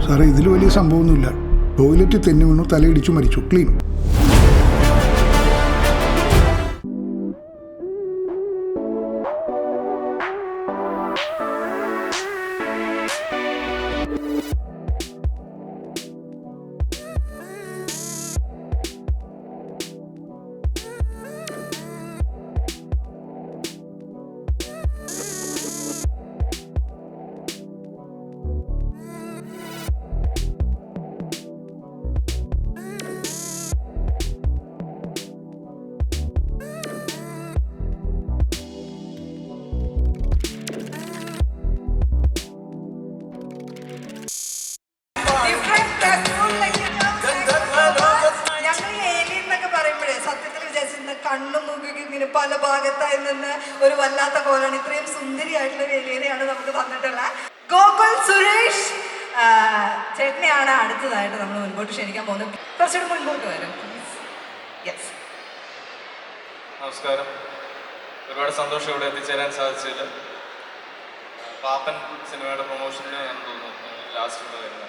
സാറേ ഇതിൽ വലിയ സംഭവമൊന്നുമില്ല. ടോയ്ലറ്റിൽ തെന്നി വീണു, തലയിടിച്ചു മരിച്ചു, ക്ലീൻ. കണ്ണും മൂക്കൊക്കെ ഇങ്ങനെ പല ഭാഗത്തായി നിന്ന് ഒരു വല്ലാത്ത കോലാണ്. ഇത്രയും സുന്ദരിയായിട്ടുള്ള വേലിയെയാണ് നമുക്ക് തന്നിട്ടുള്ള ഗോകുൽ സുരേഷ് ചേട്ടനെയാണ് അടുത്തതായിട്ട് നമ്മൾ മുൻപോട്ട് ക്ഷണിക്കാൻ പോകുന്നത്. കുറച്ചുകൂടി മുൻപോട്ട് വരും. യെസ്, നമസ്കാരം. ഒരുപാട് സന്തോഷം ഇവിടെ എത്തിച്ചേരാൻ സാധിച്ചില്ല. പാപ്പൻ സിനിമയുടെ പ്രൊമോഷന് ഞാൻ തോന്നുന്നു ലാസ്റ്റ് ഇവിടെ വരുന്നത്.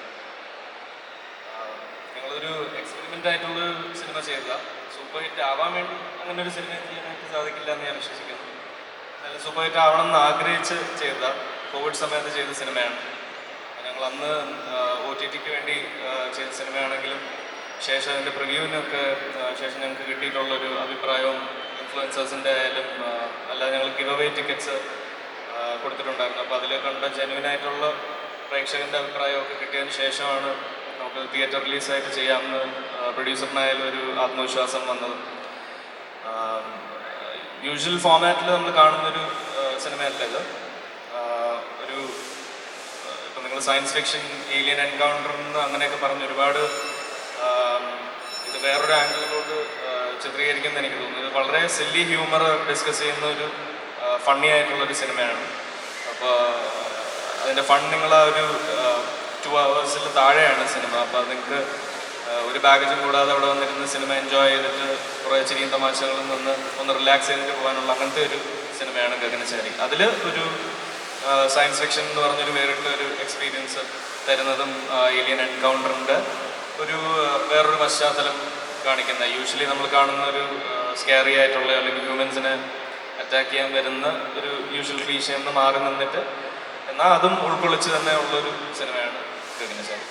ഞങ്ങളൊരു എക്സ്പെരിമെൻ്റ് ആയിട്ടുള്ള സിനിമ ചെയ്തത. സൂപ്പർ ഹിറ്റ് ആവാൻ വേണ്ടി അങ്ങനെ ഒരു സിനിമ ചെയ്യാനായിട്ട് സാധിക്കില്ല എന്ന് ഞാൻ വിശ്വസിക്കുന്നു. നല്ല സൂപ്പർ ഹിറ്റ് ആവണം എന്ന് ആഗ്രഹിച്ച് ചെയ്ത കോവിഡ് സമയത്ത് ചെയ്ത സിനിമയാണ്. ഞങ്ങൾ അന്ന് OTTക്ക് വേണ്ടി ചെയ്ത സിനിമയാണെങ്കിലും ശേഷം അതിൻ്റെ പ്രിവ്യൂവിനൊക്കെ ശേഷം ഞങ്ങൾക്ക് കിട്ടിയിട്ടുള്ളൊരു അഭിപ്രായവും ഇൻഫ്ലുവൻസേഴ്സിൻ്റെ ആയാലും അല്ലാതെ ഞങ്ങൾ ഗിവ് അവേ ടിക്കറ്റ്സ് കൊടുത്തിട്ടുണ്ടായിരുന്നു. അപ്പോൾ അതിൽ കണ്ട ജെന്യുവനായിട്ടുള്ള പ്രേക്ഷകൻ്റെ അഭിപ്രായമൊക്കെ കിട്ടിയതിന് ശേഷമാണ് നമുക്ക് തിയേറ്റർ റിലീസായിട്ട് ചെയ്യാമെന്ന് പ്രൊഡ്യൂസറിനായാലും ഒരു ആത്മവിശ്വാസം വന്നത്. യൂഷ്വൽ ഫോമാറ്റിൽ നമ്മൾ കാണുന്നൊരു സിനിമയല്ല ഇത്. ഒരു ഇപ്പം നിങ്ങൾ സയൻസ് ഫിക്ഷൻ, ഏലിയൻ എൻകൗണ്ടർ എന്ന് അങ്ങനെയൊക്കെ പറഞ്ഞ് ഒരുപാട് ഇത് വേറൊരു ആംഗിളിലോട്ട് ചിത്രീകരിക്കുമെന്ന് എനിക്ക് തോന്നുന്നു. ഇത് വളരെ സില്ലി ഹ്യൂമർ ഡിസ്കസ് ചെയ്യുന്ന ഒരു ഫണ്ണി ആയിട്ടുള്ളൊരു സിനിമയാണ്. അപ്പോൾ അതിൻ്റെ ഫൺ നിങ്ങൾ ആ ഒരു 2 hours താഴെയാണ് സിനിമ. അപ്പോൾ നിങ്ങൾക്ക് ഒരു ബാഗേജും കൂടാതെ അവിടെ വന്നിരുന്ന് സിനിമ എൻജോയ് ചെയ്തിട്ട് കുറേ ചിരിയും തമാശകളിൽ നിന്ന് ഒന്ന് റിലാക്സ് ചെയ്തിട്ട് പോകാനുള്ള അങ്ങനത്തെ ഒരു സിനിമയാണ് ഗഗനചാരി. അതിൽ ഒരു സയൻസ് ഫിക്ഷൻ എന്ന് പറഞ്ഞൊരു വേറിട്ടുള്ള ഒരു എക്സ്പീരിയൻസ് തരുന്നതും ഏലിയൻ എൻകൗണ്ടറിൻ്റെ ഒരു വേറൊരു പശ്ചാത്തലം കാണിക്കുന്ന, യൂഷ്വലി നമ്മൾ കാണുന്ന ഒരു സ്കാരി ആയിട്ടുള്ള അല്ലെങ്കിൽ ഹ്യൂമൻസിനെ അറ്റാക്ക് ചെയ്യാൻ വരുന്ന ഒരു യൂഷ്വൽ ക്ലീഷയിൽ നിന്ന് മാറി നിന്നിട്ട് എന്നാൽ അതും ഉൾക്കൊള്ളിച്ച് തന്നെ ഉള്ളൊരു സിനിമയാണ് ഗഗനചാരി.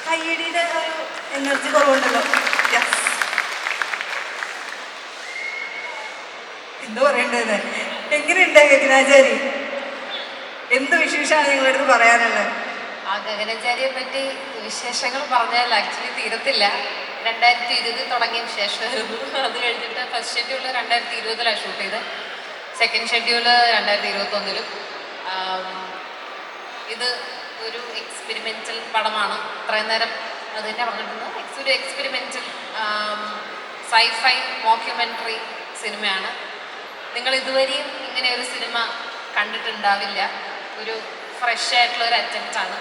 കയ്യടിയുടെ ഒരു എനർജി കുറവുണ്ടല്ലോ. എന്ത് പറയേണ്ടത്? എങ്ങനെയുണ്ട് ഗഗനചാരി? എന്ത് വിശേഷമാണ് നിങ്ങളുടെ അടുത്ത് പറയാനുള്ളത്? ആ ഗഗനചാരിയെ പറ്റി വിശേഷങ്ങൾ പറഞ്ഞാൽ ആക്ച്വലി തീരത്തില്ല. 2020 തുടങ്ങിയ വിശേഷമായിരുന്നു. അത് കഴിഞ്ഞിട്ട് ഫസ്റ്റ് ഷെഡ്യൂൾ 2020 ഷൂട്ട് ചെയ്ത്, സെക്കൻഡ് ഷെഡ്യൂൾ 2021. ഇത് ഒരു എക്സ്പെരിമെൻ്റൽ പടമാണ്. ഇത്രയും നേരം അത് തന്നെ പറഞ്ഞിട്ടുണ്ട്. ഒരു എക്സ്പെരിമെൻ്റൽ സൈഫൈ മോക്യുമെൻ്ററി സിനിമയാണ്. നിങ്ങൾ ഇതുവരെയും ഇങ്ങനെ ഒരു സിനിമ കണ്ടിട്ടുണ്ടാവില്ല. ഒരു ഫ്രഷ് ആയിട്ടുള്ള ഒരു അറ്റംപ്റ്റാണ്.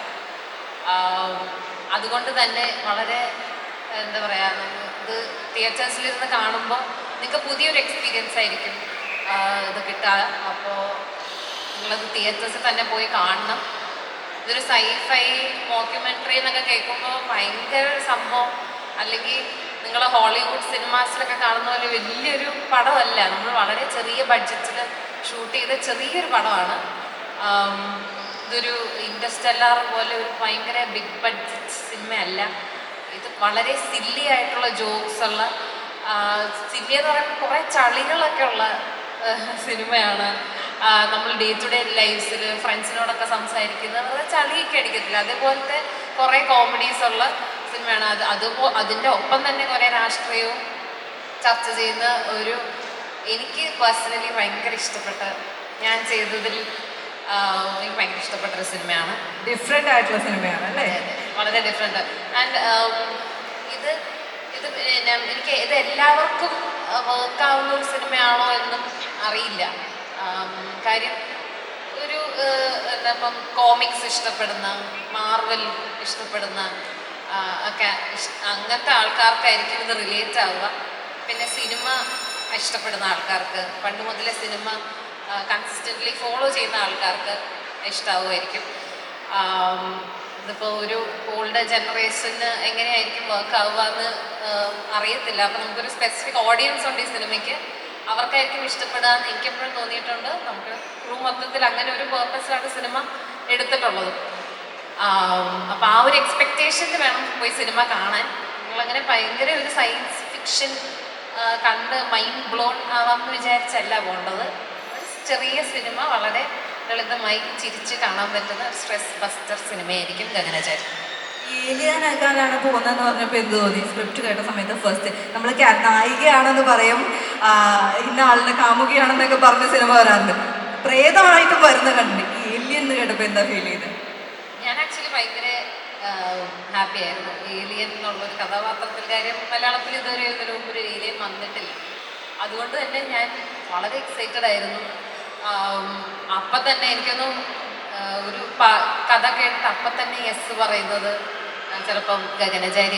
അതുകൊണ്ട് തന്നെ വളരെ എന്താ പറയുക, ഇത് തിയേറ്റേഴ്സിലിരുന്ന് കാണുമ്പോൾ നിങ്ങൾക്ക് പുതിയൊരു എക്സ്പീരിയൻസ് ആയിരിക്കും ഇത് കിട്ടുക. അപ്പോൾ നിങ്ങളത് തിയേറ്റേഴ്സിൽ തന്നെ പോയി കാണണം. ഇതൊരു സൈഫൈ മോക്യുമെൻ്ററി എന്നൊക്കെ കേൾക്കുമ്പോൾ ഭയങ്കര സംഭവം, അല്ലെങ്കിൽ നിങ്ങൾ ഹോളിവുഡ് സിനിമാസിലൊക്കെ കാണുന്ന പോലെ വലിയൊരു പടമല്ല. നമ്മൾ വളരെ ചെറിയ ബഡ്ജറ്റിൽ ഷൂട്ട് ചെയ്ത ചെറിയൊരു പടമാണ്. ഇതൊരു ഇൻറ്റർസ്റ്റെല്ലാർ പോലെ ഒരു ഭയങ്കര ബിഗ് ബഡ്ജറ്റ് സിനിമയല്ല. ഇത് വളരെ സില്ലി ആയിട്ടുള്ള ജോക്സ് ഉള്ള, സില്ലി എന്ന് പറയുമ്പോൾ കുറേ ചളികളൊക്കെ ഉള്ള സിനിമയാണ്. നമ്മൾ ഡേ ടു ഡേ ലൈഫിൽ ഫ്രണ്ട്സിനോടൊക്കെ സംസാരിക്കുന്നത് വളരെ ചളിയൊക്കെ അടിക്കത്തില്ല, അതേപോലത്തെ കുറേ കോമഡീസ് ഉള്ള സിനിമയാണ്. അതിൻ്റെ ഒപ്പം തന്നെ കുറേ രാഷ്ട്രീയവും ചർച്ച ചെയ്യുന്ന ഒരു, എനിക്ക് പേഴ്സണലി ഭയങ്കര ഇഷ്ടപ്പെട്ട, ഞാൻ ചെയ്തതിൽ എനിക്ക് ഭയങ്കര ഇഷ്ടപ്പെട്ടൊരു സിനിമയാണ്. ഡിഫറെൻ്റ് ആയിട്ടുള്ള സിനിമയാണ് അല്ലേ? വളരെ ഡിഫറെൻ്റ്. ആൻഡ് ഇത് എനിക്ക് ഇത് എല്ലാവർക്കും വർക്കാവുന്ന ഒരു സിനിമയാണോ എന്നും അറിയില്ല. കാര്യം ഒരു എന്താ ഇപ്പം കോമിക്സ് ഇഷ്ടപ്പെടുന്ന, മാർവൽ ഇഷ്ടപ്പെടുന്ന ഒക്കെ അങ്ങനത്തെ ആൾക്കാർക്കായിരിക്കും ഇത് റിലേറ്റ് ആവുക. പിന്നെ സിനിമ ഇഷ്ടപ്പെടുന്ന ആൾക്കാർക്ക്, പണ്ട് മുതലേ സിനിമ കൺസിസ്റ്റൻ്റ്ലി ഫോളോ ചെയ്യുന്ന ആൾക്കാർക്ക് ഇഷ്ടമാവുമായിരിക്കും. ഇതിപ്പോൾ ഒരു ഓൾഡ് ജനറേഷന് എങ്ങനെയായിരിക്കും വർക്ക് ആവുക എന്ന് അറിയത്തില്ല. അപ്പോൾ നമുക്കൊരു സ്പെസിഫിക് ഓഡിയൻസ് ഉണ്ട് ഈ സിനിമയ്ക്ക്, അവർക്കായിരിക്കും ഇഷ്ടപ്പെടാന്ന് എനിക്കെപ്പോഴും തോന്നിയിട്ടുണ്ട്. നമുക്ക് ക്രൂ മൊത്തത്തിൽ അങ്ങനെ ഒരു പേർപ്പസിലാണ് സിനിമ എടുത്തിട്ടുള്ളത്. അപ്പോൾ ആ ഒരു എക്സ്പെക്റ്റേഷനിൽ വേണം പോയി സിനിമ കാണാൻ. നിങ്ങളങ്ങനെ ഭയങ്കര ഒരു സയൻസ് ഫിക്ഷൻ കണ്ട് മൈൻഡ് ബ്ലോൺ ആവാമെന്ന് വിചാരിച്ചല്ല പോകേണ്ടത്. ചെറിയ സിനിമ വളരെ ലളിതമായി ചിരിച്ച് കാണാൻ പറ്റുന്ന സ്ട്രെസ് ബസ്റ്റർ സിനിമയായിരിക്കും ഗഗനചാരി. ഏലിയനാക്കാനാണ് പോകുന്നതെന്ന് പറഞ്ഞപ്പോൾ എന്ത് തോന്നി? സ്ക്രിപ്റ്റ് കേട്ട സമയത്ത് ഫസ്റ്റ് നമ്മൾ നായികയാണെന്ന് പറയും, ഇന്ന ആളുടെ കാമുകിയാണെന്നൊക്കെ പറഞ്ഞ സിനിമ വരാറുണ്ട്, പ്രേതമായിട്ടും വരുന്ന കണ്ടിട്ട് ഏലിയൻ എന്ന് കേട്ടപ്പോൾ എന്താ ഫീൽ ചെയ്തത്? ഞാൻ ആക്ച്വലി ഭയങ്കര ഹാപ്പി ആയിരുന്നു ഏലിയൻ എന്നുള്ളൊരു കഥാപാത്രത്തിൽ. കാര്യം മലയാളത്തിൽ ഇതുവരെ ഇതിനു മുമ്പ് ഒരു ഏലിയൻ വന്നിട്ടില്ല. അതുകൊണ്ട് തന്നെ ഞാൻ വളരെ എക്സൈറ്റഡ് ആയിരുന്നു. അപ്പം തന്നെ എനിക്കൊന്നും ഒരു കഥ കേട്ടിട്ട് അപ്പം തന്നെ യെസ് പറയുന്നത് ചിലപ്പം ഗഗനചാരി